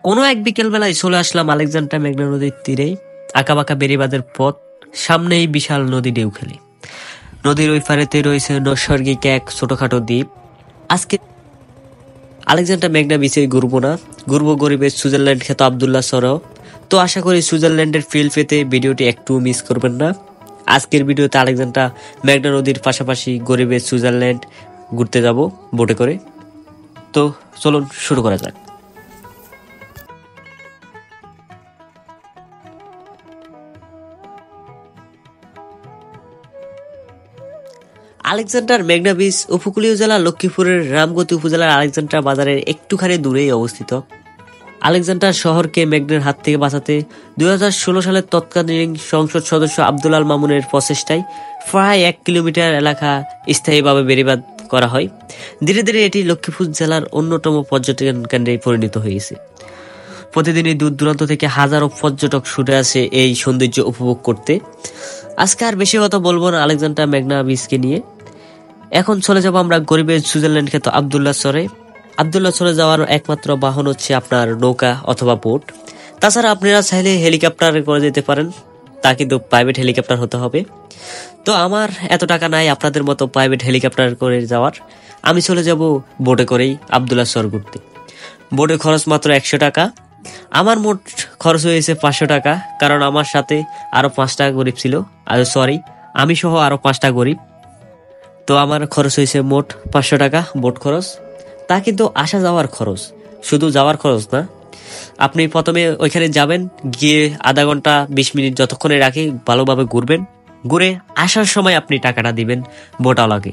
কোনো এক বিকেল বেলায় চলে আসলাম আলেকজান্ডার মেঘনা নদীর তীরে। আঁকাবাঁকা বেড়িবাঁধের পথ, সামনেই বিশাল নদী ঢেউ খেলে। নদীর ওই পারেতে রয়েছে নৈসর্গিক এক ছোটখাটো দ্বীপ। আজকে আলেকজান্ডার মেঘনা বিচে ঘুরবো না, ঘুরবো গরিবের সুইজারল্যান্ড খ্যাত আবদুল্লাহ সরও। তো আশা করি সুইজারল্যান্ডের ফিল পেতে ভিডিওটি একটু মিস করবেন না। আজকের ভিডিওতে আলেকজান্ডার মেঘনা নদীর পাশাপাশি গরিবের সুইজারল্যান্ড ঘুরতে যাব বোটে করে। তো চলুন শুরু করা যাক। আলেকজান্ডার মেঘনা বিচ উপকূলীয় জেলা লক্ষ্মীপুরের রামগতি উপজেলার আলেকজান্ডার বাজারের একটুখানি দূরেই অবস্থিত। আলেকজান্ডার শহরকে মেঘনার হাত থেকে বাঁচাতে 2016 সালের তৎকালীন সংসদ সদস্য আব্দুল আল মামুনের প্রচেষ্টায় প্রায় 1 কিলোমিটার এলাকা স্থায়ীভাবে বেড়িবাঁধ করা হয়। ধীরে ধীরে এটি লক্ষ্মীপুর জেলার অন্যতম পর্যটন কেন্দ্রে পরিণত হয়েছে। প্রতিদিনই দূর দূরান্ত থেকে হাজারো পর্যটক ছুটে আসে এই সৌন্দর্য উপভোগ করতে। আজকে আর বেশি কথা বলবো না আলেকজান্ডার মেঘনা বিচকে নিয়ে। এখন চলে যাব আমরা গরিবের সুইজারল্যান্ড খ্যাত আবদুল্লাহ সরে। আবদুল্লাহ সরে যাওয়ার একমাত্র বাহন হচ্ছে আপনার নৌকা অথবা বোট। তাছাড়া আপনারা চাইলে হেলিকপ্টার করে যেতে পারেন, তা কিন্তু প্রাইভেট হেলিকপ্টার হতে হবে। তো আমার এত টাকা নাই আপনাদের মতো প্রাইভেট হেলিকপ্টার করে যাওয়ার। আমি চলে যাব বোটে করেই আবদুল্লাহ সর ঘুরতে। বোটের খরচ মাত্র 100 টাকা। আমার মোট খরচ হয়েছে 500 টাকা, কারণ আমার সাথে আরো 5টা গরিব ছিল। আমি সহ আরো 5টা গরিব। তো আমার খরচ হয়েছে মোট 500 টাকা বোট খরচ। তা কিন্তু আসা যাওয়ার খরচ, শুধু যাওয়ার খরচ না। আপনি প্রথমে ওইখানে যাবেন, গিয়ে আধা ঘন্টা 20 মিনিট যতক্ষণে রাখি ভালোভাবে ঘুরবেন। ঘুরে আসার সময় আপনি টাকাটা দিবেন বোটওয়ালাকে।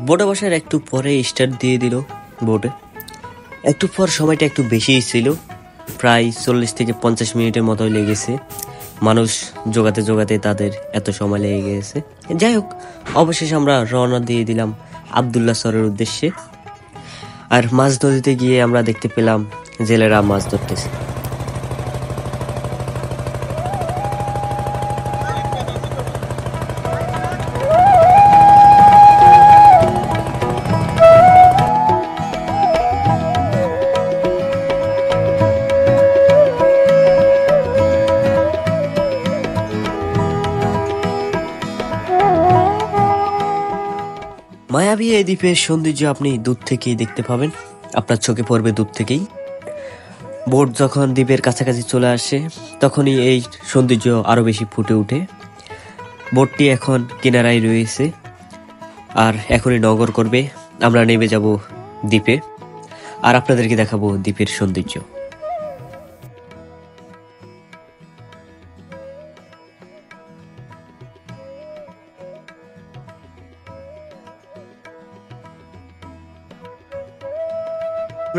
বোটে বসার একটু পরে স্টার্ট দিয়ে দিল বোটে। একটু পর সময়টা একটু বেশি ছিল, প্রায় 40 থেকে 50 মিনিটের মতোই লেগেছে। মানুষ জোগাতে জোগাতে তাদের এত সময় লেগে গেছে। যাই হোক, অবশেষে আমরা রওনা দিয়ে দিলাম আবদুল্লাহ সরের উদ্দেশ্যে। আর মাছ নদীতে গিয়ে আমরা দেখতে পেলাম জেলেরা মাছ ধরতেছে। মায়াবী এই দ্বীপের সৌন্দর্য আপনি দূর থেকেই দেখতে পাবেন, আপনার চোখে পড়বে দূর থেকেই। বোট যখন দ্বীপের কাছাকাছি চলে আসে তখনই এই সৌন্দর্য আরো বেশি ফুটে ওঠে। বোটটি এখন কিনারায় রয়েছে আর এখনই নগর করবে। আমরা নেমে যাব দ্বীপে আর আপনাদেরকে দেখাবো দ্বীপের সৌন্দর্য।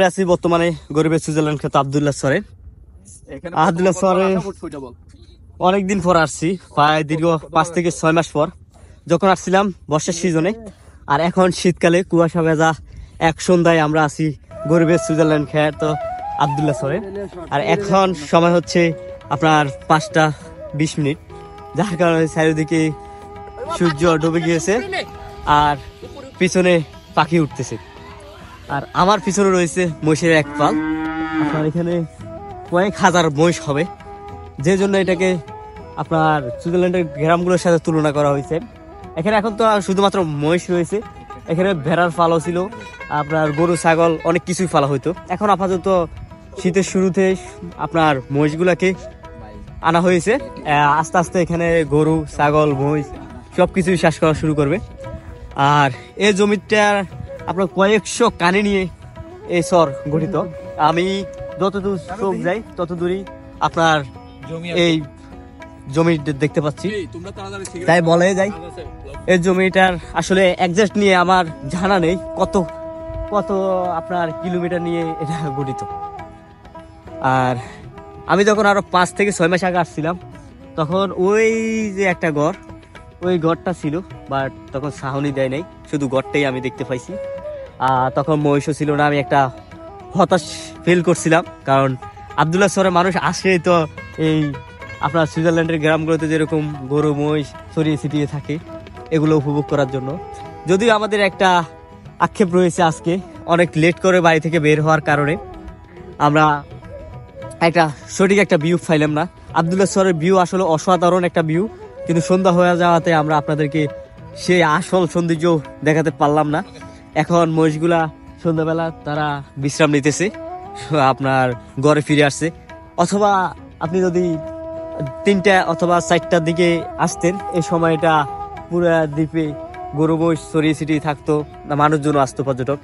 আছি বর্তমানে গরিবের সুইজারল্যান্ড খ্যাত আবদুল্লাহ সরে। আবদুল্লাহ সরে অনেকদিন পর আসছি, প্রায় দীর্ঘ 5 থেকে 6 মাস পর। যখন আসছিলাম বর্ষার সিজনে, আর এখন শীতকালে কুয়াশা ভেজা এক সন্ধ্যায় আমরা আছি গরিবের সুইজারল্যান্ড খ্যাত আবদুল্লাহ সরে। আর এখন সময় হচ্ছে আপনার 5টা 20 মিনিট, যার কারণে চারিদিকে সূর্য ডুবে গিয়েছে আর পিছনে পাখি উঠতেছে। আর আমার পিছনে রয়েছে মহিষের এক পাল। আপনার এখানে কয়েক হাজার মহিষ হবে, যে জন্য এটাকে আপনার সুইজারল্যান্ডের গ্রামগুলোর সাথে তুলনা করা হয়েছে। এখানে এখন তো শুধুমাত্র মহিষ রয়েছে, এখানে ভেড়ার পালও ছিল, আপনার গরু ছাগল অনেক কিছুই পালা হইতো। এখন আপাতত শীতের শুরুতে আপনার মহিষগুলাকে আনা হয়েছে। আস্তে আস্তে এখানে গরু ছাগল মহিষ সব কিছুই চাষ করা শুরু করবে। আর এই জমিটার আপনার কয়েকশো কানে নিয়ে এই চর গঠিত। আমি যতদূর চোখ যাই ততদূরই আপনার এই জমি দেখতে পাচ্ছি। তাই বলে যাই, এই জমিটার আসলে একজাক্ট নিয়ে আমার জানা নেই কত কত আপনার কিলোমিটার নিয়ে এটা গঠিত। আর আমি যখন আরো 5 থেকে 6 মাস আগে আসছিলাম তখন ওই যে একটা ঘর, ওই ঘরটা ছিল, বাট তখন ছাউনি দেয় নাই, শুধু ঘরটাই আমি দেখতে পাইছি। তখন মহিষও ছিল না। আমি একটা হতাশ ফিল করছিলাম, কারণ আবদুল্লাহ সরের মানুষ আসে তো এই আপনার সুইজারল্যান্ডের গ্রামগুলোতে যেরকম গরু মহিষ ছড়িয়ে ছিটিয়ে থাকে, এগুলো উপভোগ করার জন্য। যদিও আমাদের একটা আক্ষেপ রয়েছে, আজকে অনেক লেট করে বাড়ি থেকে বের হওয়ার কারণে আমরা একটা সঠিক একটা ভিউ পাইলাম না। আব্দুল্লাহ শহরের ভিউ আসলে অসাধারণ একটা ভিউ, কিন্তু সন্ধ্যা হয়ে যাওয়াতে আমরা আপনাদেরকে সেই আসল সৌন্দর্য দেখাতে পারলাম না। এখন মহিষগুলা সন্ধ্যাবেলা তারা বিশ্রাম নিতেছে, আপনার ঘরে ফিরে আসছে। অথবা আপনি যদি 3টা অথবা 4টার দিকে আসতেন, এই সময়টা পুরো দ্বীপে গরু মহিষ ছড়িয়ে ছিটিয়ে থাকতো, না মানুষজন আসতো, পর্যটক।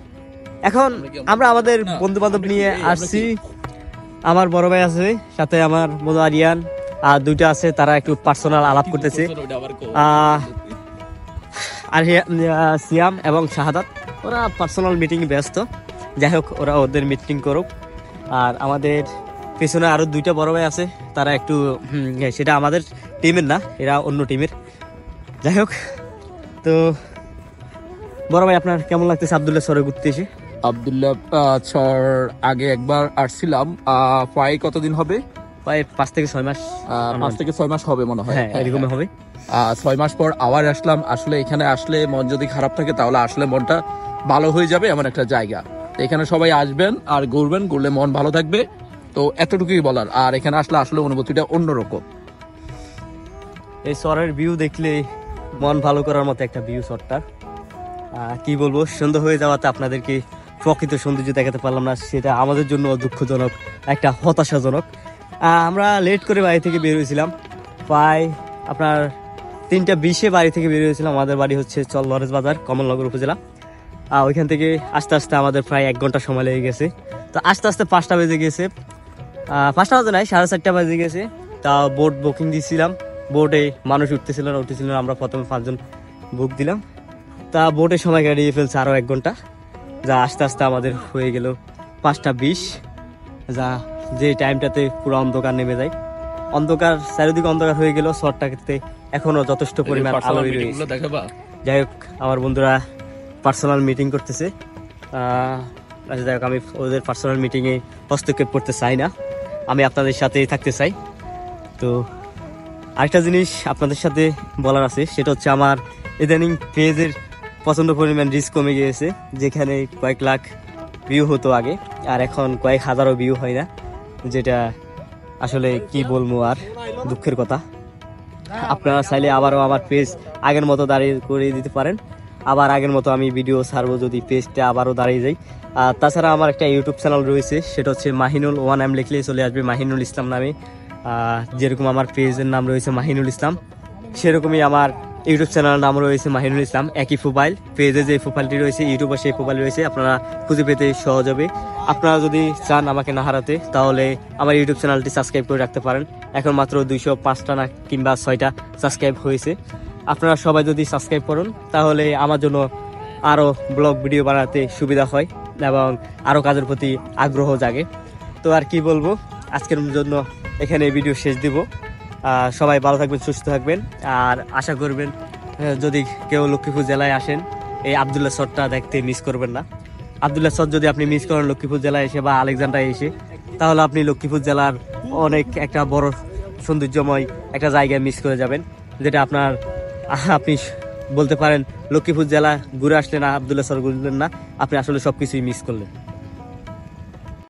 এখন আমরা আমাদের বন্ধু বান্ধব নিয়ে আসছি। আমার বড় ভাই আছে, সাথে আমার বন্ধু আরিয়ান, আর 2টা আছে, তারা একটু পার্সোনাল আলাপ করতেছে। আর সিয়াম এবং শাহাদাত, ওরা পার্সোনাল মিটিং ব্যস্ত। যাই হোক, ওরা ওদের মিটিং করুক। আর আমাদের পেছনে আরো 2টা বড় ভাই আছে, তারা একটু সেটা আমাদের টিমের না, এরা অন্য টিমের। যাই হোক, তো বড় ভাই আপনার কেমন লাগতেছে আব্দুল্লাহ শহরে ঘুরতে এসে? আব্দুল্লাহ চর আগে একবার আসছিলাম, প্রায় কতদিন হবে? প্রায় 5 থেকে 6 মাস। 5 থেকে 6 মাস হবে মনে হয়। হ্যাঁ, এরকম হবে। 6 মাস পর আবার আসলাম। আসলে এখানে আসলে মন যদি খারাপ থাকে তাহলে আসলে মনটা ভালো হয়ে যাবে, এমন একটা জায়গা। তো এখানে সবাই আসবেন আর ঘুরবেন, ঘুরলে মন ভালো থাকবে। তো এতটুকুই বলার। আর এখানে আসলে আসলে অনুভূতিটা অন্যরকম। এই শহরের ভিউ দেখলে মন ভালো করার মতো একটা ভিউ শহরটা। কি বলবো, সন্ধ্যা হয়ে যাওয়াতে আপনাদেরকে প্রকৃত সৌন্দর্য দেখাতে পারলাম না, সেটা আমাদের জন্য দুঃখজনক, একটা হতাশাজনক। আমরা লেট করে বাড়ি থেকে বের হয়েছিলাম, প্রায় আপনার 3টা 20-এ বাড়ি থেকে বের হয়েছিলাম। আমাদের বাড়ি হচ্ছে চল লরেন্স বাজার, কমলনগর উপজেলা। ওইখান থেকে আস্তে আস্তে আমাদের প্রায় 1 ঘন্টা সময় লেগে গেছে। তো আস্তে আস্তে 5টা বেজে গেছে, 5টা বাজে নাই, 4:30 বেজে গেছে। তা বোট বুকিং দিয়েছিলাম, বোটে মানুষ উঠতেছিল না। আমরা প্রথমে 5 জন বুক দিলাম। তা বোটের সময় গাড়িয়ে ফেলছে আরো 1 ঘন্টা, যা আস্তে আস্তে আমাদের হয়ে গেল 5টা 20, যা যে টাইমটাতে পুরো অন্ধকার নেমে যায়। অন্ধকার, চারিদিকে অন্ধকার হয়ে গেল। শহরটাতে এখনো যথেষ্ট পরিমাণ আলো রয়েছে। যাই হোক, আমার বন্ধুরা পার্সোনাল মিটিং করতেছে। আচ্ছা, যাই হোক, আমি ওদের পার্সোনাল মিটিংয়ে হস্তক্ষেপ করতে চাই না, আমি আপনাদের সাথেই থাকতে চাই। তো আরেকটা জিনিস আপনাদের সাথে বলার আছে, সেটা হচ্ছে আমার ইদানিং পেজের প্রচণ্ড পরিমাণ রিচ কমে গিয়েছে। যেখানে কয়েক লাখ ভিউ হতো আগে, আর এখন কয়েক হাজারও ভিউ হয় না, যেটা আসলে কি বলবো, আর দুঃখের কথা। আপনারা চাইলে আবারও আমার পেজ আগের মতো দাঁড়িয়ে করে দিতে পারেন। আবার আগের মতো আমি ভিডিও ছাড়বো, যদি পেজটা আবারও দাঁড়িয়ে যায়। আর তাছাড়া আমার একটা ইউটিউব চ্যানেল রয়েছে, সেটা হচ্ছে মাহিনুল 1M লিখলেই চলে আসবে, মাহিনুল ইসলাম নামে। যেরকম আমার পেজের নাম রয়েছে মাহিনুল ইসলাম, সেরকমই আমার ইউটিউব চ্যানেলের নাম রয়েছে মাহিনুল ইসলাম। একই প্রোফাইল, পেজে যে প্রোফাইলটি রয়েছে ইউটিউবে সেই প্রোফাইল রয়েছে, আপনারা খুঁজে পেতে সহজ হবে। আপনারা যদি চান আমাকে না হারাতে, তাহলে আমার ইউটিউব চ্যানেলটি সাবস্ক্রাইব করে রাখতে পারেন। এখন মাত্র 205টা না কিংবা 6টা সাবস্ক্রাইব হয়েছে। আপনারা সবাই যদি সাবস্ক্রাইব করুন, তাহলে আমার জন্য আরও ব্লগ ভিডিও বানাতে সুবিধা হয় এবং আরও কাজের প্রতি আগ্রহ জাগে। তো আর কি বলবো, আজকের জন্য এখানে ভিডিও শেষ দিব। সবাই ভালো থাকবেন, সুস্থ থাকবেন। আর আশা করবেন যদি কেউ লক্ষ্মীপুর জেলায় আসেন, এই আব্দুল্লাহ শহরটা দেখতে মিস করবেন না। আব্দুল্লাহ শহর যদি আপনি মিস করেন লক্ষ্মীপুর জেলায় এসে বা আলেকজান্ডায় এসে, তাহলে আপনি লক্ষ্মীপুর জেলার অনেক একটা বড় সৌন্দর্যময় একটা জায়গায় মিস করে যাবেন, যেটা আপনি বলতে পারেন লক্ষ্মীপুর জেলা ঘুরে আসলেন না, আব্দুল্লাহ শহর ঘুরলেন না, আপনি আসলে সবকিছুই মিস করলেন।